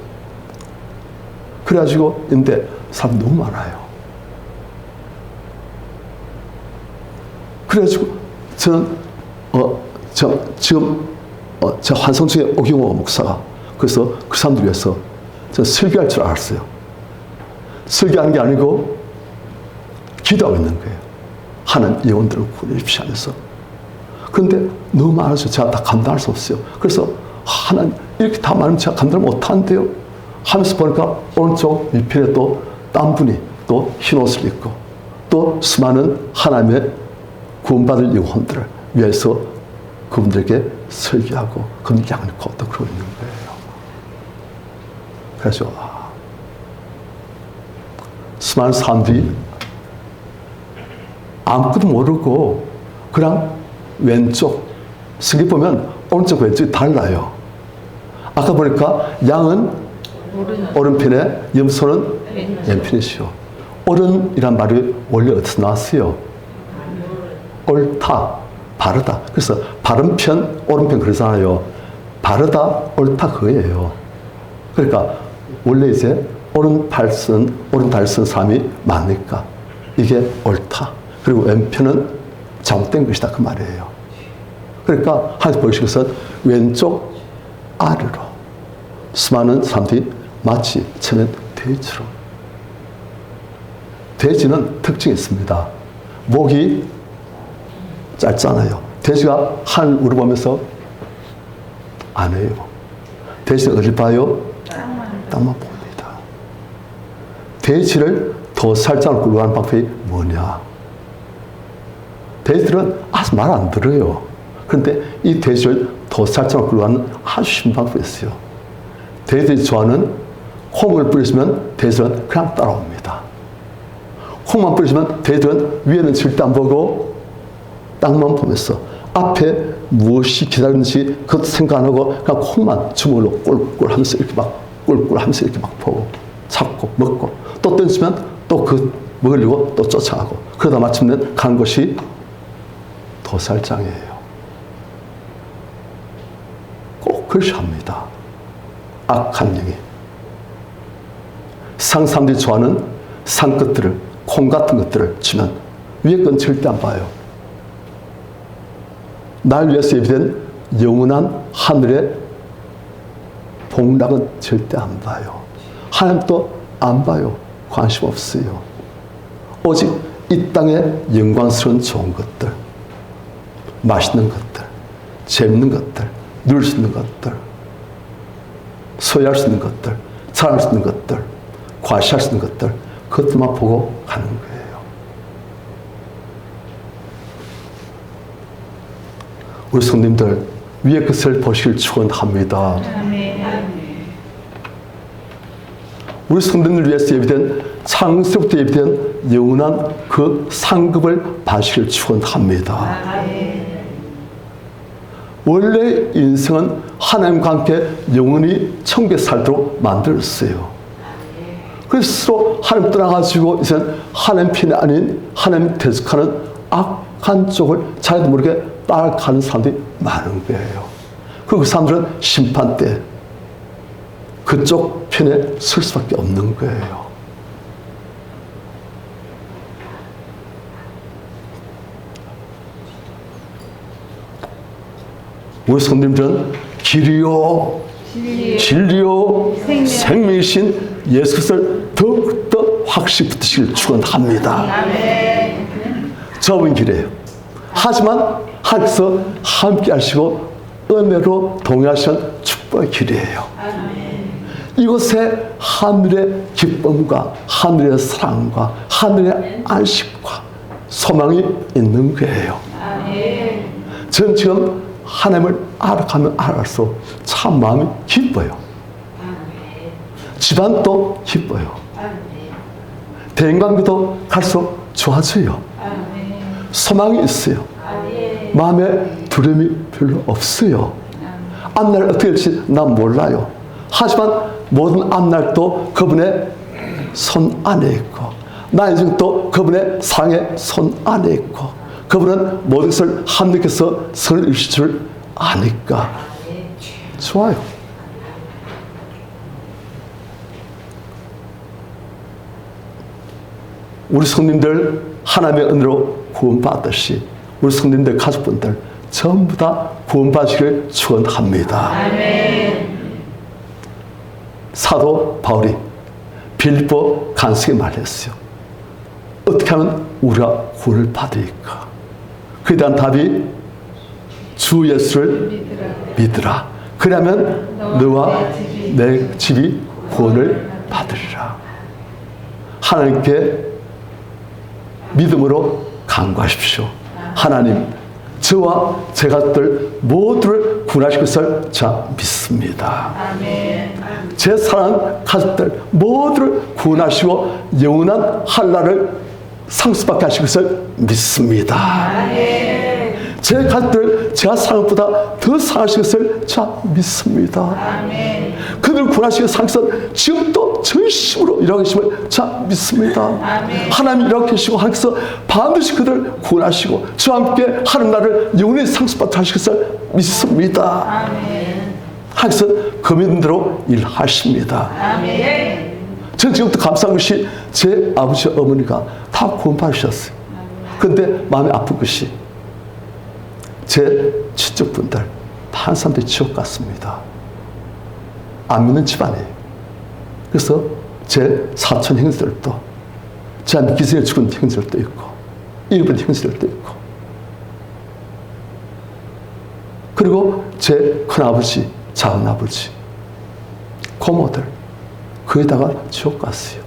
그래가지고 있는데 사람이 너무 많아요. 그래가지고 저는 지금 저 환상 중에 오경호 목사가 그래서 그 사람들 위해서 저는 설교할 줄 알았어요. 설교하는 게 아니고 기도하고 있는 거예요. 하나님 영혼들을 구해주십시오 하면서. 그런데 너무 많아서 제가 다 감당할 수 없어요. 그래서 하나님 이렇게 다 많으면 제가 감당을 못하는데요 하면서 보니까 오른쪽 밑편에 또 딴 분이 또 흰 옷을 입고 또 수많은 하나님의 구원받을 영혼들을 위해서 그분들에게 설교하고 그분들 양육하고 또 그러고 있는 거예요. 그래서 수많은 사람들이 아무것도 모르고 그냥 왼쪽, 성경 보면 오른쪽 왼쪽이 달라요. 아까 보니까 양은 오른편에, 염소는 왼편이시오. 옳은이란 말이 원래 어디서 나왔어요? 옳다, 바르다. 그래서 바른 편, 오른편 그러잖아요. 바르다, 옳다 그거예요. 그러니까 원래 이제 오른다리 쓴 사람이 많으니까 이게 옳다. 그리고 왼편은 잘못된 것이다 그 말이에요. 그러니까 하나님 보시는 것은 왼쪽 아래로 수많은 사람들이 마치 처음엔 돼지로. 돼지는 특징이 있습니다. 목이 짧잖아요. 돼지가 하늘 우러보면서 안 해요. 돼지는 어딜 봐요? 땅만 봅니다. 돼지를 더 살짝을 끌고 가는 방법이 뭐냐? 돼지들은 아주 말 안 들어요. 그런데 이 돼지를 더 살짝을 끌고 가는 아주 쉬운 방법이 있어요. 돼지들이 좋아하는 콩을 뿌리시면 돼지들은 그냥 따라옵니다. 콩만 뿌리시면 돼지들은 위에는 절대 안 보고 땅만 보면서 앞에 무엇이 기다리는지 그것도 생각 안 하고 그냥 콩만 주먹으로 꿀꿀 하면서 이렇게 막 꿀꿀 하면서 이렇게 막 보고 잡고 먹고 또 던지면 또 그 먹으려고 또 쫓아가고 그러다 마침내 간 곳이 도살장이에요. 꼭 그렇게 합니다. 악한 영이. 사람들이 좋아하는 산 것들을, 콩 같은 것들을 주면 위에 건 절대 안 봐요. 날 위해서 예비된 영원한 하늘의 복락은 절대 안 봐요. 하나님도 안 봐요. 관심 없어요. 오직 이 땅의 영광스러운 좋은 것들, 맛있는 것들, 재밌는 것들, 누릴 수 있는 것들, 소유할 수 있는 것들, 자랑할 수 있는 것들, 과시할 수 있는 것들, 그것들만 보고 가는 거예요. 우리 성님들 위의 것을 보시길 축원합니다. 우리 성도님을 위해서 예비된 창세부터 예비된 영원한 그 상급을 받으시길 축원합니다. 원래 인생은 하나님과 함께 영원히 천국에 살도록 만들었어요. 그래서 스스로 하나님 떠나가지고 이제 하나님 편이 아닌 하나님 대적하는 악한 쪽을 자기도 모르게 따라가는 사람들이 많은 거예요. 그리고 그 사람들은 심판 때 그쪽 편에 설 수밖에 없는 거예요. 우리 성도님들은 길이요, 진리요, 생명이신 예수를 더욱더 확실히 붙으시길 축원합니다. 좁은 길이에요. 하지만 하나님께서 함께 하시고 은혜로 동행하시는 축복의 길이에요. 이곳에 하늘의 기쁨과 하늘의 사랑과 하늘의 안식과 소망이 있는 거예요. 저는 지금 하나님을 알아가면 알아갈수록 참 마음이 기뻐요. 집안도 기뻐요. 대인관계도 갈수록 좋아져요. 소망이 있어요. 마음에 두려움이 별로 없어요. 앞날 어떻게 될지 난 몰라요. 하지만 모든 앞날도 그분의 손 안에 있고 나의 인생도 그분의 사랑의 손 안에 있고 그분은 모든 것을 하나님께서 선을 이루실 줄 아니까 좋아요. 우리 성님들 하나님의 은혜로 구원받듯이 우리 성님들 가족분들 전부 다 구원받으시길 축원합니다. 사도 바울이 빌립보 간수에게 말했어요. 어떻게 하면 우리가 구원을 받으리까? 그에 대한 답이 주 예수를 믿으라. 그러면 너와 내 집이 구원을 받으리라. 하나님께 믿음으로 간구하십시오. 하나님, 저와 제 가족들 모두를 구원하실 것을 자 믿습니다. 제 사랑하는 가족들 모두를 구원하시고 영원한 한날을 상수받게 하실 것을 믿습니다. 제 가족들 제가 사랑한 것보다 더 사랑하실 것을 자 믿습니다. 그들 구원하시기 위해서 지금도 전심으로 일하고 계심을 자 믿습니다. 하나님 일하고 계시고 하나님께서 반드시 그들을 구원하시고 저와 함께 하는 날을 영원히 상수받게 하실 것을 믿습니다. 하나님께서 그 믿는 대로 일하십니다. 저는 지금부터 감사한 것이 제 아버지 어머니가 다 구원받으셨어요. 그런데 마음이 아픈 것이 제 친척분들 한 사람들이 지옥 갔습니다. 안 믿는 집안이에요. 그래서 제 사촌 형제들도 제 기생에 죽은 형제들도 있고 일본 형제들도 있고 그리고 제 큰아버지, 작은아버지, 고모들 거기다가 지옥 갔어요.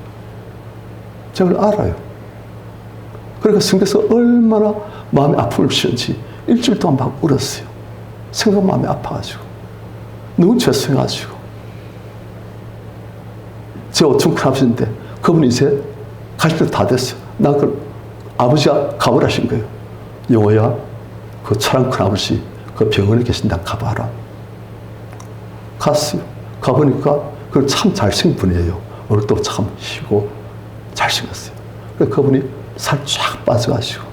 제가 그걸 알아요. 그러니까 성경에서 얼마나 마음이 아픔을 주는지 일주일 동안 막 울었어요. 생각 마음이 아파가지고 너무 죄송해가지고 제 오촌 큰아버지인데 그분이 이제 가실 때 다 됐어요. 난 그 아버지가 가보라 하신 거예요. 영호야 그 차랑 큰아버지 그 병원에 계신다 가봐라. 갔어요. 가보니까 그 참 잘생긴 분이에요. 얼굴도 참 희고 잘생겼어요. 그래서 그분이 살 쫙 빠져가지고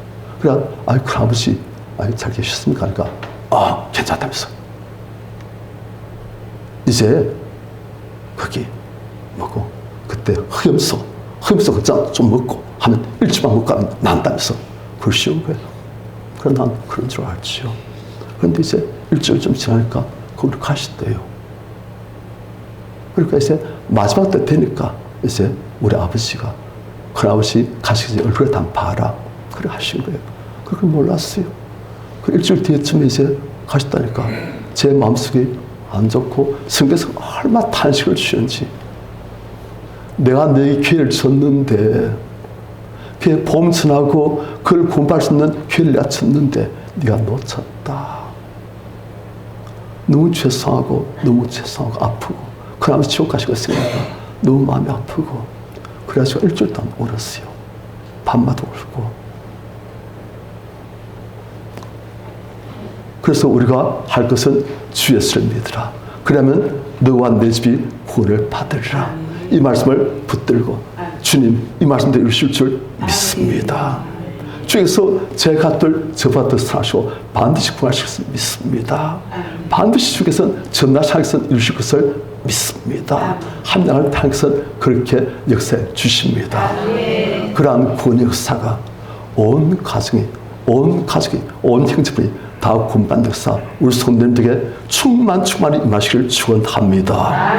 그래 아이 큰아버지 아이 잘 계셨습니까? 그러니까 괜찮다면서 이제 거기 먹고 그때 흑염소 그 좀 먹고 하면 일주만 먹고 가면 난다면서 그걸 씌운 거예요. 그래 난 그런 줄 알지요. 그런데 이제 일주일 좀 지나니까 거기로 가시대요. 그러니까 이제 마지막 때 되니까 이제 우리 아버지가 큰아버지 가시기 전에 얼굴에 다 봐라 그래 하신 거예요. 그걸 몰랐어요. 그 일주일 뒤에쯤에 이제 가셨다니까 제 마음속이 안 좋고 성경에서 얼마나 탄식을 주셨는지 내가 너에게 기회를 줬는데 그게 봄천하고 그걸 구원받을 수 있는 기회를 내가 줬는데 네가 놓쳤다. 너무 죄송하고 아프고 큰아버지 지옥 가시고 있으니까 너무 마음이 아프고 그래가지고 일주일 동안 울었어요. 밤마다 울고 그래서 우리가 할 것은 주 예수를 믿으라. 그러면 너와 내 집이 구원을 받으리라. 이 말씀을 붙들고 주님 이 말씀대로 이루실 줄 믿습니다. 주께서 제 가족들 저보다 더 사랑하시고 반드시 구원하실 것을 믿습니다. 반드시 주께서 전날 하나님께서 이루실 것을 믿습니다. 함량을 하나님께서 그렇게 역사해 주십니다. 그러한 구원 역사가 온 가정이 온 형제분이 다 구원받는 역사 우리 성도님들에게 충만히 임하시기를 축원합니다.